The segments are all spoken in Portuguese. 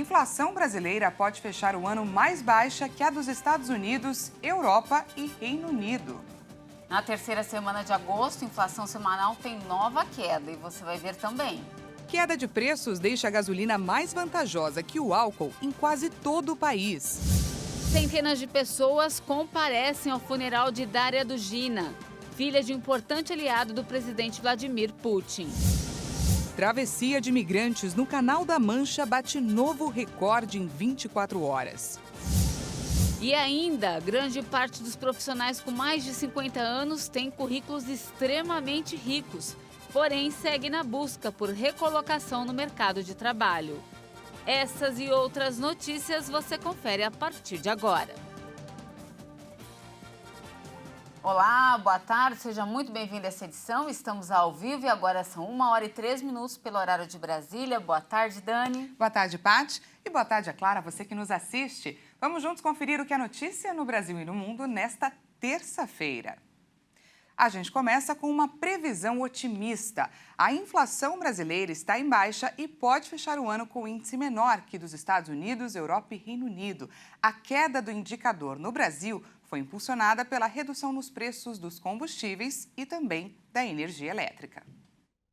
inflação brasileira pode fechar o ano mais baixa que a dos Estados Unidos, Europa e Reino Unido. Na terceira semana de agosto, a inflação semanal tem nova queda e você vai ver também. Queda de preços deixa a gasolina mais vantajosa que o álcool em quase todo o país. Centenas de pessoas comparecem ao funeral de Daria Dugina, filha de um importante aliado do presidente Vladimir Putin. Travessia de imigrantes no Canal da Mancha bate novo recorde em 24 horas. E ainda, grande parte dos profissionais com mais de 50 anos tem currículos extremamente ricos, porém segue na busca por recolocação no mercado de trabalho. Essas e outras notícias você confere a partir de agora. Olá, boa tarde, seja muito bem-vindo a essa edição. Estamos ao vivo e agora são 1h03 pelo horário de Brasília. Boa tarde, Dani. Boa tarde, Paty. E boa tarde, Clara, você que nos assiste. Vamos juntos conferir o que é notícia no Brasil e no mundo nesta terça-feira. A gente começa com uma previsão otimista. A inflação brasileira está em baixa e pode fechar o ano com índice menor que dos Estados Unidos, Europa e Reino Unido. A queda do indicador no Brasil foi impulsionada pela redução nos preços dos combustíveis e também da energia elétrica.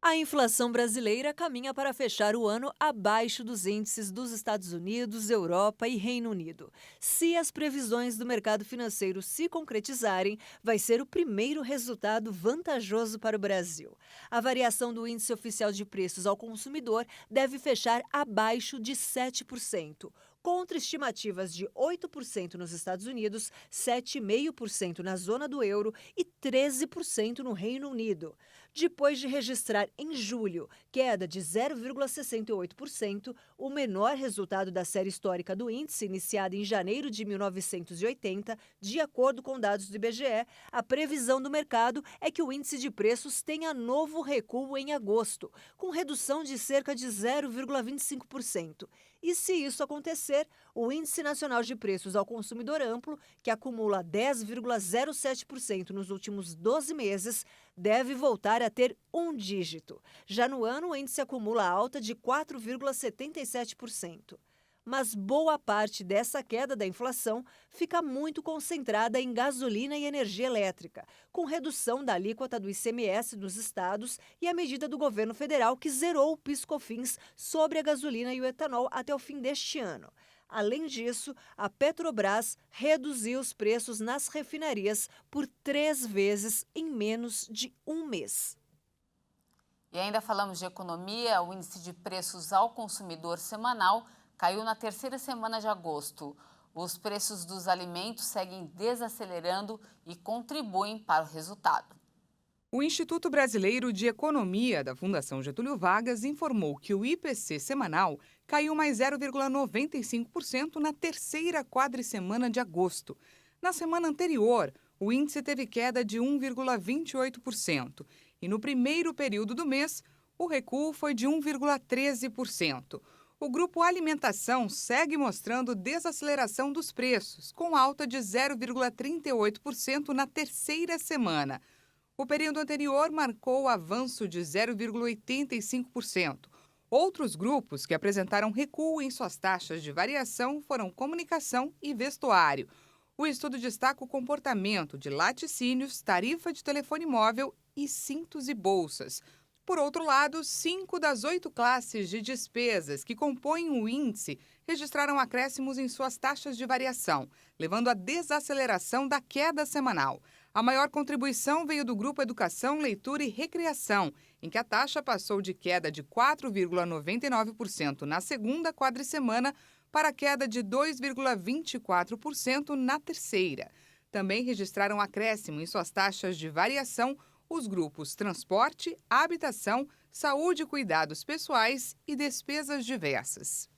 A inflação brasileira caminha para fechar o ano abaixo dos índices dos Estados Unidos, Europa e Reino Unido. Se as previsões do mercado financeiro se concretizarem, vai ser o primeiro resultado vantajoso para o Brasil. A variação do índice oficial de preços ao consumidor deve fechar abaixo de 7%. Contra estimativas de 8% nos Estados Unidos, 7,5% na zona do euro e 13% no Reino Unido. Depois de registrar em julho queda de 0,68%, o menor resultado da série histórica do índice, iniciada em janeiro de 1980, de acordo com dados do IBGE, a previsão do mercado é que o índice de preços tenha novo recuo em agosto, com redução de cerca de 0,25%. E se isso acontecer, o Índice Nacional de Preços ao Consumidor Amplo, que acumula 10,07% nos últimos 12 meses, deve voltar a ter um dígito. Já no ano, o índice acumula alta de 4,77%. Mas boa parte dessa queda da inflação fica muito concentrada em gasolina e energia elétrica, com redução da alíquota do ICMS dos estados e a medida do governo federal que zerou o PIS/COFINS sobre a gasolina e o etanol até o fim deste ano. Além disso, a Petrobras reduziu os preços nas refinarias por 3 vezes em menos de um mês. E ainda falamos de economia, o índice de preços ao consumidor semanal caiu na terceira semana de agosto. Os preços dos alimentos seguem desacelerando e contribuem para o resultado. O Instituto Brasileiro de Economia da Fundação Getúlio Vargas informou que o IPC semanal caiu mais 0,95% na terceira quadricemana de agosto. Na semana anterior, o índice teve queda de 1,28% e no primeiro período do mês, o recuo foi de 1,13%. O grupo alimentação segue mostrando desaceleração dos preços, com alta de 0,38% na terceira semana. O período anterior marcou o avanço de 0,85%. Outros grupos que apresentaram recuo em suas taxas de variação foram comunicação e vestuário. O estudo destaca o comportamento de laticínios, tarifa de telefone móvel e cintos e bolsas. Por outro lado, 5 das 8 classes de despesas que compõem o índice registraram acréscimos em suas taxas de variação, levando à desaceleração da queda semanal. A maior contribuição veio do grupo Educação, Leitura e Recreação, em que a taxa passou de queda de 4,99% na segunda quadricemana para queda de 2,24% na terceira. Também registraram acréscimo em suas taxas de variação os grupos transporte, habitação, saúde e cuidados pessoais e despesas diversas.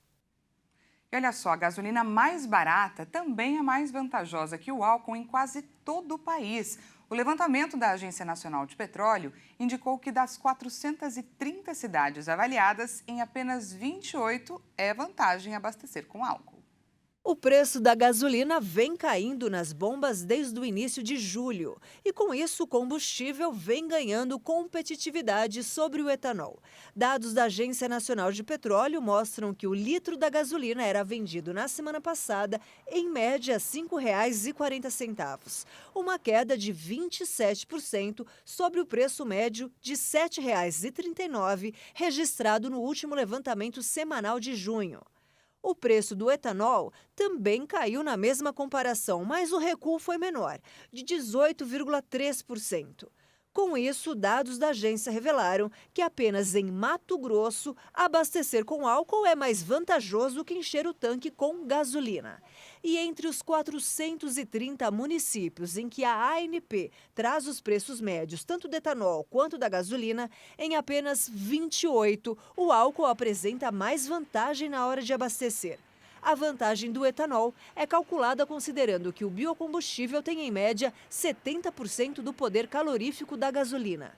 E olha só, a gasolina mais barata também é mais vantajosa que o álcool em quase todo o país. O levantamento da Agência Nacional de Petróleo indicou que das 430 cidades avaliadas, em apenas 28 é vantagem abastecer com álcool. O preço da gasolina vem caindo nas bombas desde o início de julho e, com isso, o combustível vem ganhando competitividade sobre o etanol. Dados da Agência Nacional de Petróleo mostram que o litro da gasolina era vendido na semana passada em média R$ 5,40, uma queda de 27% sobre o preço médio de R$ 7,39 registrado no último levantamento semanal de junho. O preço do etanol também caiu na mesma comparação, mas o recuo foi menor, de 18,3%. Com isso, dados da agência revelaram que apenas em Mato Grosso, abastecer com álcool é mais vantajoso que encher o tanque com gasolina. E entre os 430 municípios em que a ANP traz os preços médios tanto do etanol quanto da gasolina, em apenas 28, o álcool apresenta mais vantagem na hora de abastecer. A vantagem do etanol é calculada considerando que o biocombustível tem, em média, 70% do poder calorífico da gasolina.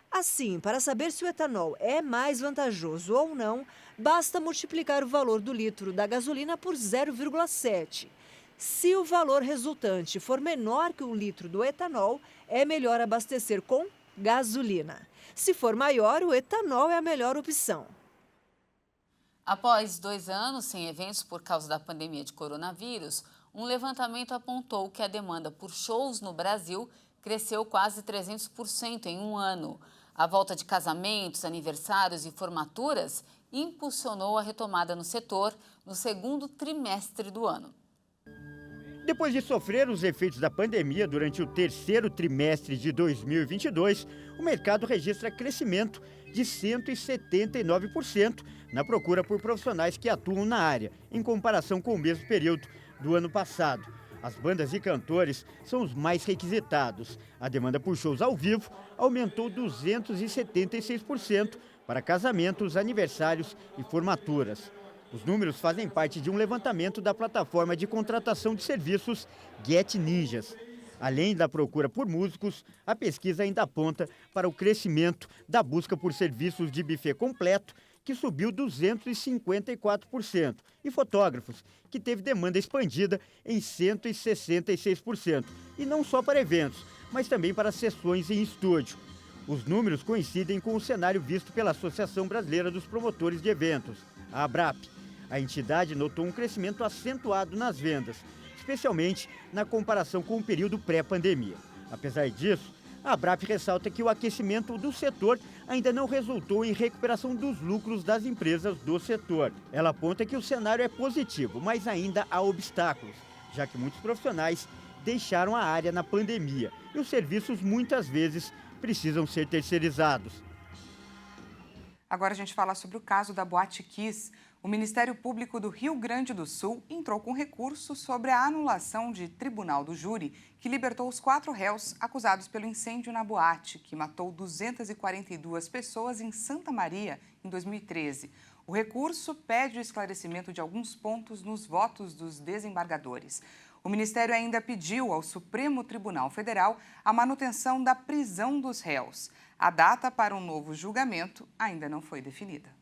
Assim, para saber se o etanol é mais vantajoso ou não, basta multiplicar o valor do litro da gasolina por 0,7. Se o valor resultante for menor que o litro do etanol, é melhor abastecer com gasolina. Se for maior, o etanol é a melhor opção. Após 2 anos sem eventos por causa da pandemia de coronavírus, um levantamento apontou que a demanda por shows no Brasil cresceu quase 300% em um ano. A volta de casamentos, aniversários e formaturas impulsionou a retomada no setor no segundo trimestre do ano. Depois de sofrer os efeitos da pandemia durante o terceiro trimestre de 2022, o mercado registra crescimento de 179% na procura por profissionais que atuam na área, em comparação com o mesmo período do ano passado. As bandas e cantores são os mais requisitados. A demanda por shows ao vivo aumentou 276% para casamentos, aniversários e formaturas. Os números fazem parte de um levantamento da plataforma de contratação de serviços Get Ninjas. Além da procura por músicos, a pesquisa ainda aponta para o crescimento da busca por serviços de buffet completo, que subiu 254%, e fotógrafos, que teve demanda expandida em 166%, e não só para eventos, mas também para sessões em estúdio. Os números coincidem com o cenário visto pela Associação Brasileira dos Promotores de Eventos, a ABRAP. A entidade notou um crescimento acentuado nas vendas, especialmente na comparação com o período pré-pandemia. Apesar disso, a ABRAP ressalta que o aquecimento do setor ainda não resultou em recuperação dos lucros das empresas do setor. Ela aponta que o cenário é positivo, mas ainda há obstáculos, já que muitos profissionais deixaram a área na pandemia e os serviços muitas vezes precisam ser terceirizados. Agora a gente fala sobre o caso da Boate Kiss. O Ministério Público do Rio Grande do Sul entrou com recurso sobre a anulação de tribunal do júri que libertou os 4 réus acusados pelo incêndio na boate, que matou 242 pessoas em Santa Maria em 2013. O recurso pede o esclarecimento de alguns pontos nos votos dos desembargadores. O Ministério ainda pediu ao Supremo Tribunal Federal a manutenção da prisão dos réus. A data para um novo julgamento ainda não foi definida.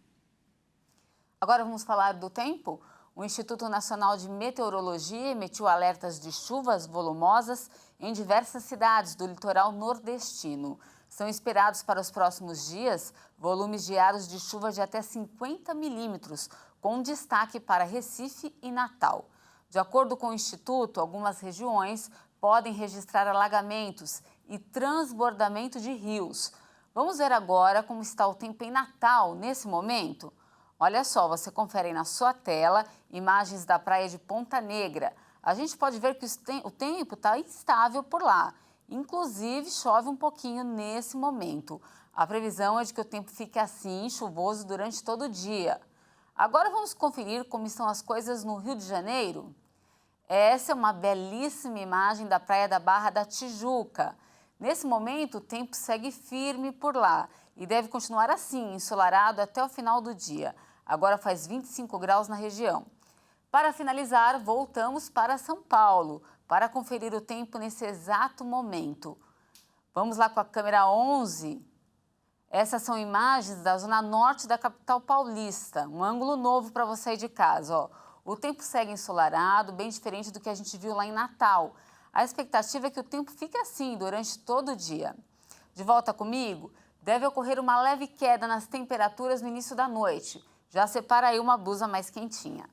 Agora vamos falar do tempo. O Instituto Nacional de Meteorologia emitiu alertas de chuvas volumosas em diversas cidades do litoral nordestino. São esperados para os próximos dias volumes diários de chuva de até 50 milímetros, com destaque para Recife e Natal. De acordo com o Instituto, algumas regiões podem registrar alagamentos e transbordamento de rios. Vamos ver agora como está o tempo em Natal nesse momento? Olha só, você confere aí na sua tela imagens da praia de Ponta Negra. A gente pode ver que o tempo está instável por lá. Inclusive, chove um pouquinho nesse momento. A previsão é de que o tempo fique assim, chuvoso durante todo o dia. Agora vamos conferir como estão as coisas no Rio de Janeiro. Essa é uma belíssima imagem da praia da Barra da Tijuca. Nesse momento, o tempo segue firme por lá e deve continuar assim, ensolarado até o final do dia. Agora faz 25 graus na região. Para finalizar, voltamos para São Paulo para conferir o tempo nesse exato momento. Vamos lá com a câmera 11. Essas são imagens da zona norte da capital paulista. Um ângulo novo para você aí de casa, ó. O tempo segue ensolarado, bem diferente do que a gente viu lá em Natal. A expectativa é que o tempo fique assim durante todo o dia. De volta comigo, deve ocorrer uma leve queda nas temperaturas no início da noite. Já separa aí uma blusa mais quentinha.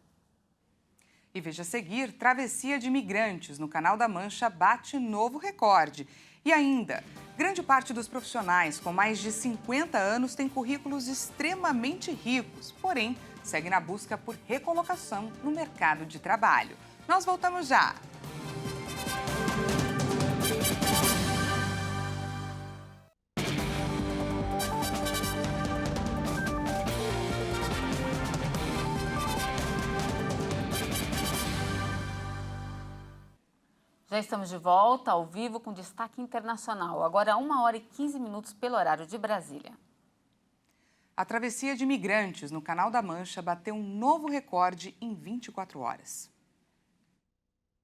E veja a seguir, travessia de imigrantes no Canal da Mancha bate novo recorde. E ainda, grande parte dos profissionais com mais de 50 anos tem currículos extremamente ricos, porém, segue na busca por recolocação no mercado de trabalho. Nós voltamos já! Já estamos de volta, ao vivo, com destaque internacional. Agora, 1h15 pelo horário de Brasília. A travessia de imigrantes no Canal da Mancha bateu um novo recorde em 24 horas.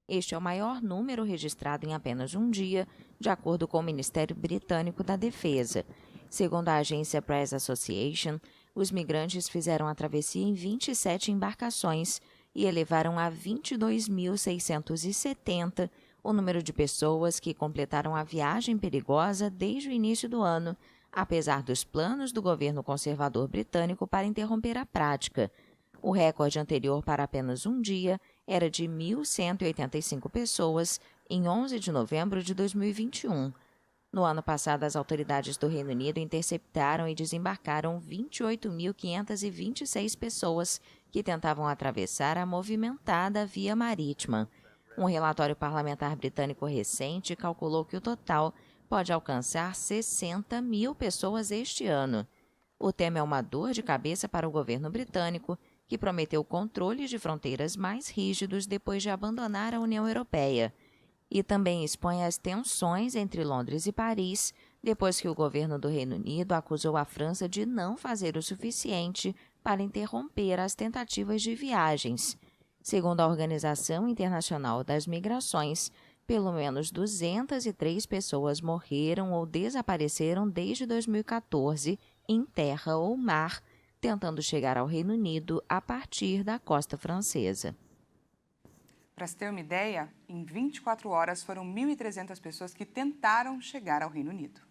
Este é o maior número registrado em apenas um dia, de acordo com o Ministério Britânico da Defesa. Segundo a agência Press Association, os migrantes fizeram a travessia em 27 embarcações e elevaram a 22.670 o número de pessoas que completaram a viagem perigosa desde o início do ano, apesar dos planos do governo conservador britânico para interromper a prática. O recorde anterior para apenas um dia era de 1.185 pessoas em 11 de novembro de 2021. No ano passado, as autoridades do Reino Unido interceptaram e desembarcaram 28.526 pessoas que tentavam atravessar a movimentada via marítima. Um relatório parlamentar britânico recente calculou que o total pode alcançar 60 mil pessoas este ano. O tema é uma dor de cabeça para o governo britânico, que prometeu controles de fronteiras mais rígidos depois de abandonar a União Europeia. E também expõe as tensões entre Londres e Paris, depois que o governo do Reino Unido acusou a França de não fazer o suficiente para interromper as tentativas de viagens. Segundo a Organização Internacional das Migrações, pelo menos 203 pessoas morreram ou desapareceram desde 2014, em terra ou mar, tentando chegar ao Reino Unido a partir da costa francesa. Para se ter uma ideia, em 24 horas foram 1.300 pessoas que tentaram chegar ao Reino Unido.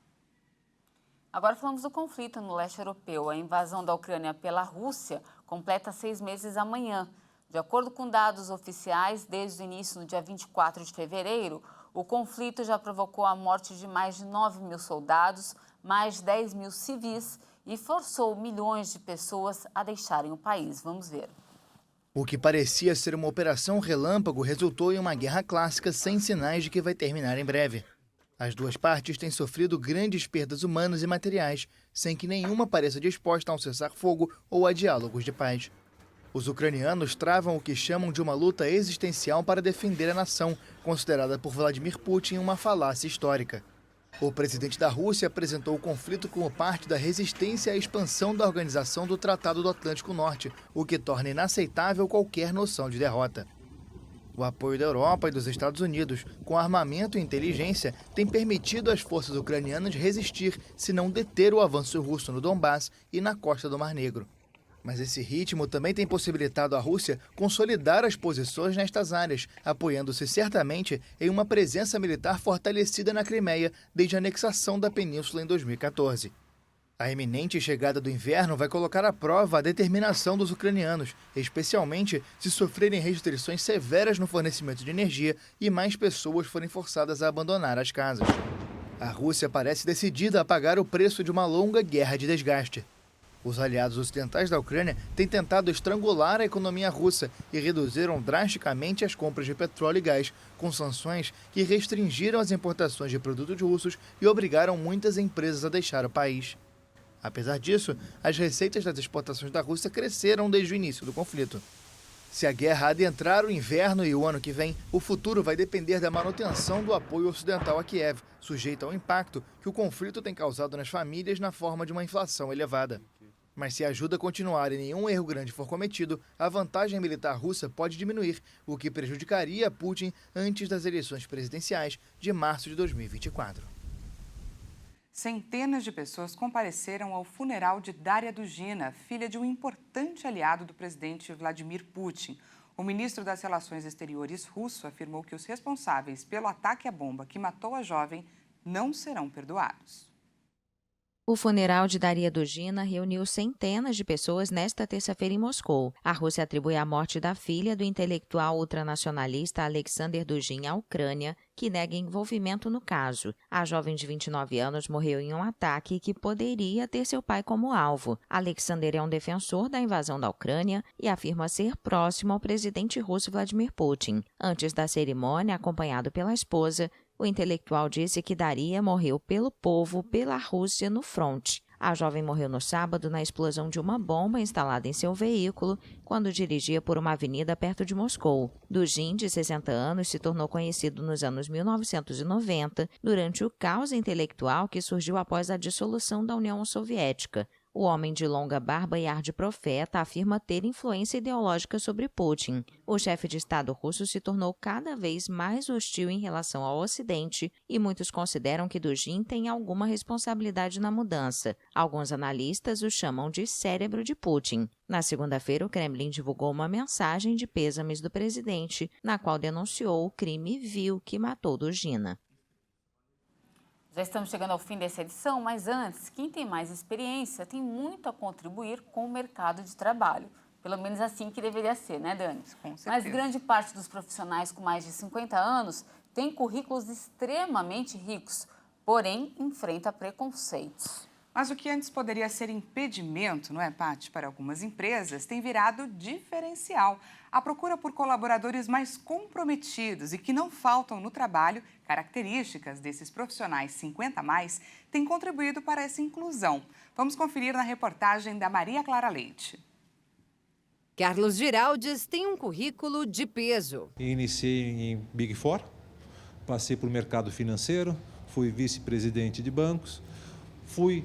Agora falamos do conflito no leste europeu. A invasão da Ucrânia pela Rússia completa 6 meses amanhã. De acordo com dados oficiais, desde o início, no dia 24 de fevereiro, o conflito já provocou a morte de mais de 9 mil soldados, mais de 10 mil civis e forçou milhões de pessoas a deixarem o país. Vamos ver. O que parecia ser uma operação relâmpago resultou em uma guerra clássica sem sinais de que vai terminar em breve. As duas partes têm sofrido grandes perdas humanas e materiais, sem que nenhuma pareça disposta a um cessar-fogo ou a diálogos de paz. Os ucranianos travam o que chamam de uma luta existencial para defender a nação, considerada por Vladimir Putin uma falácia histórica. O presidente da Rússia apresentou o conflito como parte da resistência à expansão da Organização do Tratado do Atlântico Norte, o que torna inaceitável qualquer noção de derrota. O apoio da Europa e dos Estados Unidos, com armamento e inteligência, tem permitido às forças ucranianas resistir, se não deter o avanço russo no Donbass e na costa do Mar Negro. Mas esse ritmo também tem possibilitado à Rússia consolidar as posições nestas áreas, apoiando-se certamente em uma presença militar fortalecida na Crimeia desde a anexação da península em 2014. A iminente chegada do inverno vai colocar à prova a determinação dos ucranianos, especialmente se sofrerem restrições severas no fornecimento de energia e mais pessoas forem forçadas a abandonar as casas. A Rússia parece decidida a pagar o preço de uma longa guerra de desgaste. Os aliados ocidentais da Ucrânia têm tentado estrangular a economia russa e reduziram drasticamente as compras de petróleo e gás, com sanções que restringiram as importações de produtos russos e obrigaram muitas empresas a deixar o país. Apesar disso, as receitas das exportações da Rússia cresceram desde o início do conflito. Se a guerra adentrar o inverno e o ano que vem, o futuro vai depender da manutenção do apoio ocidental a Kiev, sujeito ao impacto que o conflito tem causado nas famílias na forma de uma inflação elevada. Mas se a ajuda continuar e nenhum erro grande for cometido, a vantagem militar russa pode diminuir, o que prejudicaria Putin antes das eleições presidenciais de março de 2024. Centenas de pessoas compareceram ao funeral de Daria Dugina, filha de um importante aliado do presidente Vladimir Putin. O ministro das Relações Exteriores russo afirmou que os responsáveis pelo ataque à bomba que matou a jovem não serão perdoados. O funeral de Daria Dugina reuniu centenas de pessoas nesta terça-feira em Moscou. A Rússia atribui a morte da filha do intelectual ultranacionalista Alexander Dugin à Ucrânia, que nega envolvimento no caso. A jovem de 29 anos morreu em um ataque que poderia ter seu pai como alvo. Alexander é um defensor da invasão da Ucrânia e afirma ser próximo ao presidente russo Vladimir Putin. Antes da cerimônia, acompanhado pela esposa, o intelectual disse que Daria morreu pelo povo, pela Rússia, no fronte. A jovem morreu no sábado na explosão de uma bomba instalada em seu veículo quando dirigia por uma avenida perto de Moscou. Dugin, de 60 anos, se tornou conhecido nos anos 1990 durante o caos intelectual que surgiu após a dissolução da União Soviética. O homem de longa barba e ar de profeta afirma ter influência ideológica sobre Putin. O chefe de Estado russo se tornou cada vez mais hostil em relação ao Ocidente e muitos consideram que Dugin tem alguma responsabilidade na mudança. Alguns analistas o chamam de cérebro de Putin. Na segunda-feira, o Kremlin divulgou uma mensagem de pêsames do presidente, na qual denunciou o crime vil que matou Dugina. Já estamos chegando ao fim dessa edição, mas antes, quem tem mais experiência tem muito a contribuir com o mercado de trabalho. Pelo menos assim que deveria ser, né, Dani? Com certeza. Mas grande parte dos profissionais com mais de 50 anos tem currículos extremamente ricos, porém enfrenta preconceitos. Mas o que antes poderia ser impedimento, não é, Paty, para algumas empresas, tem virado diferencial. A procura por colaboradores mais comprometidos e que não faltam no trabalho, características desses profissionais 50 a mais, tem contribuído para essa inclusão. Vamos conferir na reportagem da Maria Clara Leite. Carlos Giraldes tem um currículo de peso. Iniciei em Big Four, passei por mercado financeiro, fui vice-presidente de bancos, fui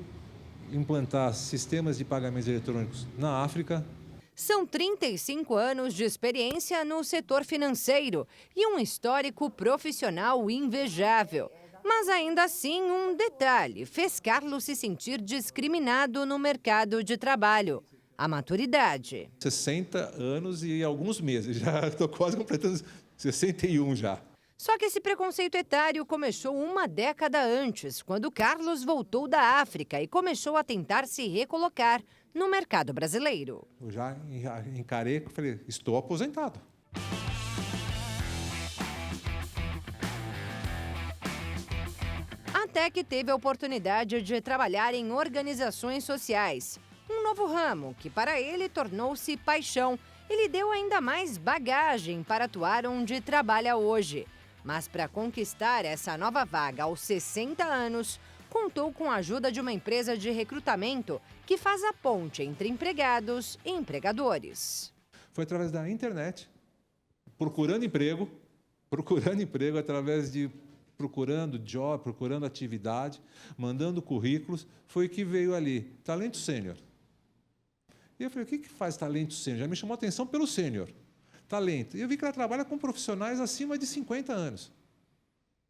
implantar sistemas de pagamentos eletrônicos na África. São 35 anos de experiência no setor financeiro e um histórico profissional invejável. Mas ainda assim, um detalhe fez Carlos se sentir discriminado no mercado de trabalho: a maturidade. 60 anos e alguns meses, já estou quase completando 61 já. Só que esse preconceito etário começou uma década antes, quando Carlos voltou da África e começou a tentar se recolocar no mercado brasileiro. Eu já encarei e falei, estou aposentado. Até que teve a oportunidade de trabalhar em organizações sociais. Um novo ramo que para ele tornou-se paixão e lhe deu ainda mais bagagem para atuar onde trabalha hoje. Mas para conquistar essa nova vaga aos 60 anos, contou com a ajuda de uma empresa de recrutamento que faz a ponte entre empregados e empregadores. Foi através da internet, procurando emprego através de procurando job, procurando atividade, mandando currículos, foi que veio ali, talento sênior. E eu falei, o que faz talento sênior? Já me chamou a atenção pelo sênior. Talento. E eu vi que ela trabalha com profissionais acima de 50 anos.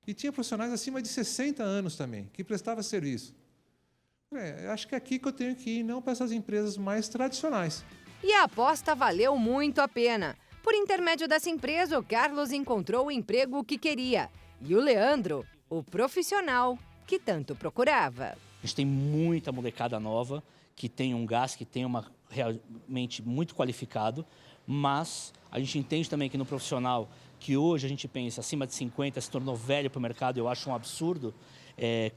E tinha profissionais acima de 60 anos também, que prestavam serviço. Acho que é aqui que eu tenho que ir, não para essas empresas mais tradicionais. E a aposta valeu muito a pena. Por intermédio dessa empresa, o Carlos encontrou o emprego que queria. E o Leandro, o profissional que tanto procurava. A gente tem muita molecada nova, que tem um gás, que tem uma realmente muito qualificado, mas a gente entende também que no profissional, que hoje a gente pensa acima de 50, se tornou velho para o mercado, eu acho um absurdo,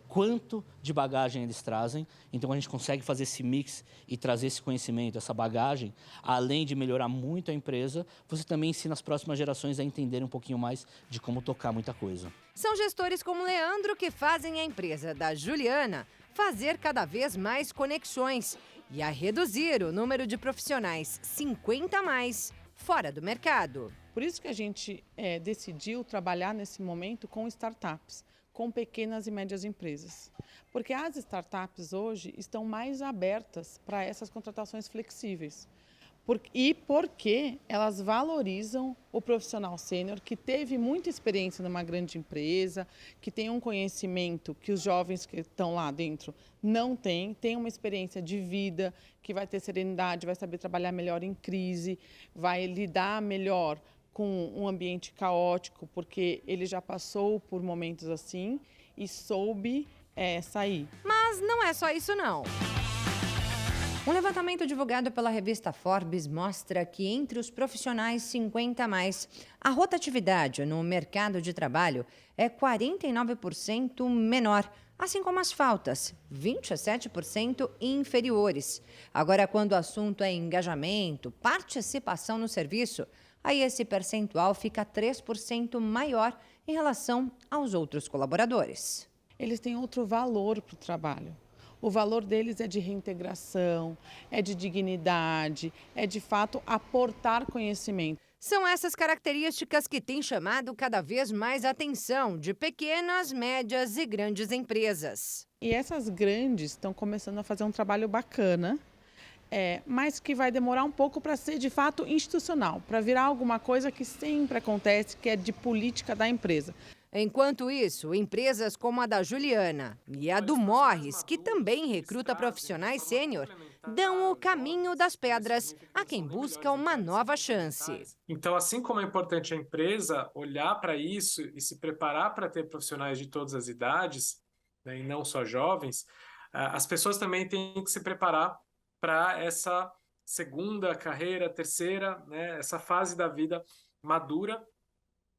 quanto de bagagem eles trazem. Então a gente consegue fazer esse mix e trazer esse conhecimento, essa bagagem, além de melhorar muito a empresa, você também ensina as próximas gerações a entenderem um pouquinho mais de como tocar muita coisa. São gestores como Leandro que fazem a empresa da Juliana fazer cada vez mais conexões e a reduzir o número de profissionais 50 a mais fora do mercado. Por isso que a gente decidiu trabalhar nesse momento com startups, com pequenas e médias empresas. Porque as startups hoje estão mais abertas para essas contratações flexíveis. E porque elas valorizam o profissional sênior que teve muita experiência numa grande empresa, que tem um conhecimento que os jovens que estão lá dentro não têm, tem uma experiência de vida, que vai ter serenidade, vai saber trabalhar melhor em crise, vai lidar melhor com um ambiente caótico, porque ele já passou por momentos assim e soube sair. Mas não é só isso, não. Um levantamento divulgado pela revista Forbes mostra que entre os profissionais 50+, a rotatividade no mercado de trabalho é 49% menor, assim como as faltas, 27% inferiores. Agora, quando o assunto é engajamento, participação no serviço, aí esse percentual fica 3% maior em relação aos outros colaboradores. Eles têm outro valor para o trabalho. O valor deles é de reintegração, é de dignidade, é de fato aportar conhecimento. São essas características que têm chamado cada vez mais a atenção de pequenas, médias e grandes empresas. E essas grandes estão começando a fazer um trabalho bacana, mas que vai demorar um pouco para ser de fato institucional, para virar alguma coisa que sempre acontece, que é de política da empresa. Enquanto isso, empresas como a da Juliana e a do Morris, que também recruta profissionais sênior, dão o caminho das pedras a quem busca uma nova chance. Então, assim como é importante a empresa olhar para isso e se preparar para ter profissionais de todas as idades, né, e não só jovens, as pessoas também têm que se preparar para essa segunda carreira, terceira, né, essa fase da vida madura,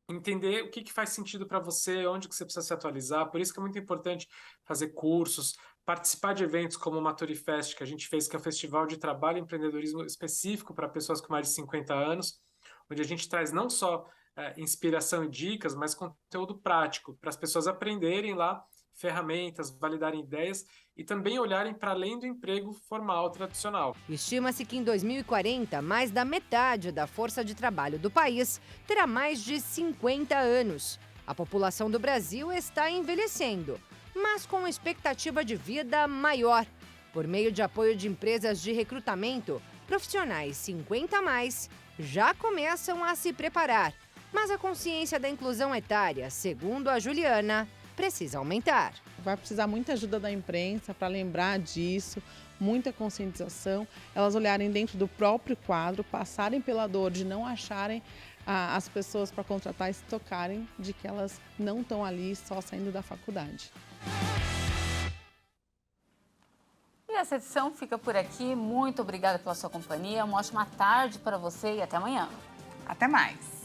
entender o que faz sentido para você, onde que você precisa se atualizar. Por isso que é muito importante fazer cursos, participar de eventos como o Maturifest, que a gente fez, que é um festival de trabalho e empreendedorismo específico para pessoas com mais de 50 anos, onde a gente traz não só inspiração e dicas, mas conteúdo prático, para as pessoas aprenderem lá ferramentas, validarem ideias e também olharem para além do emprego formal tradicional. Estima-se que em 2040, mais da metade da força de trabalho do país terá mais de 50 anos. A população do Brasil está envelhecendo, mas com expectativa de vida maior. Por meio de apoio de empresas de recrutamento, profissionais 50+ já começam a se preparar. Mas a consciência da inclusão etária, segundo a Juliana, precisa aumentar. Vai precisar muita ajuda da imprensa para lembrar disso, muita conscientização, elas olharem dentro do próprio quadro, passarem pela dor de não acharem as pessoas para contratar e se tocarem de que elas não estão ali só saindo da faculdade. E essa edição fica por aqui. Muito obrigada pela sua companhia. Uma ótima tarde para você e até amanhã. Até mais.